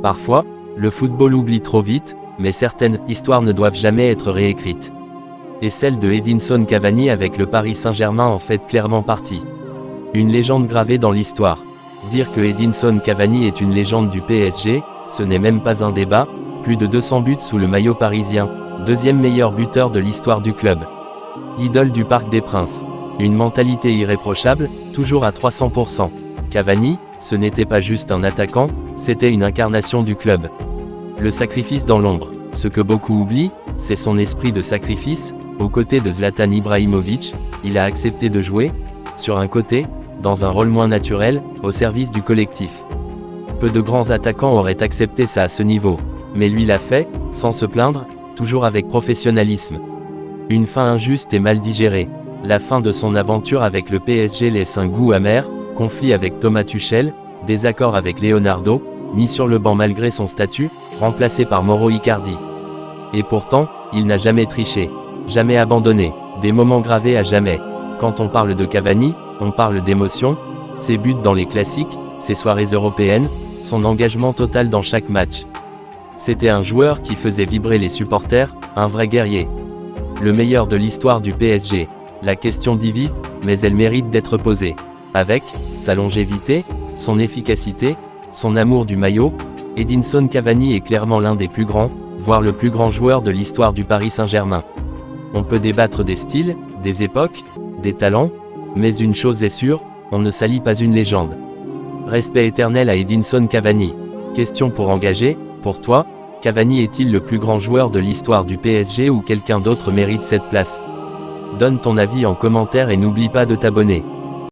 Parfois, le football oublie trop vite, mais certaines histoires ne doivent jamais être réécrites. Et celle de Edinson Cavani avec le Paris Saint-Germain en fait clairement partie. Une légende gravée dans l'histoire. Dire que Edinson Cavani est une légende du PSG, ce n'est même pas un débat, plus de 200 buts sous le maillot parisien, deuxième meilleur buteur de l'histoire du club. Idole du Parc des Princes. Une mentalité irréprochable, toujours à 300%. Cavani, ce n'était pas juste un attaquant, c'était une incarnation du club. Le sacrifice dans l'ombre. Ce que beaucoup oublient, c'est son esprit de sacrifice. Aux côtés de Zlatan Ibrahimovic, il a accepté de jouer, sur un côté, dans un rôle moins naturel, au service du collectif. Peu de grands attaquants auraient accepté ça à ce niveau, mais lui l'a fait, sans se plaindre, toujours avec professionnalisme. Une fin injuste et mal digérée. La fin de son aventure avec le PSG laisse un goût amer, conflit avec Thomas Tuchel, désaccord avec Leonardo, mis sur le banc malgré son statut, remplacé par Mauro Icardi. Et pourtant, il n'a jamais triché, jamais abandonné, des moments gravés à jamais. Quand on parle de Cavani, on parle d'émotion, ses buts dans les classiques, ses soirées européennes, son engagement total dans chaque match. C'était un joueur qui faisait vibrer les supporters, un vrai guerrier. Le meilleur de l'histoire du PSG. La question divise, mais elle mérite d'être posée. Avec sa longévité, son efficacité, son amour du maillot, Edinson Cavani est clairement l'un des plus grands, voire le plus grand joueur de l'histoire du Paris Saint-Germain. On peut débattre des styles, des époques, des talents, mais une chose est sûre, on ne salit pas une légende. Respect éternel à Edinson Cavani. Question pour engager, pour toi, Cavani est-il le plus grand joueur de l'histoire du PSG ou quelqu'un d'autre mérite cette place? Donne ton avis en commentaire et n'oublie pas de t'abonner.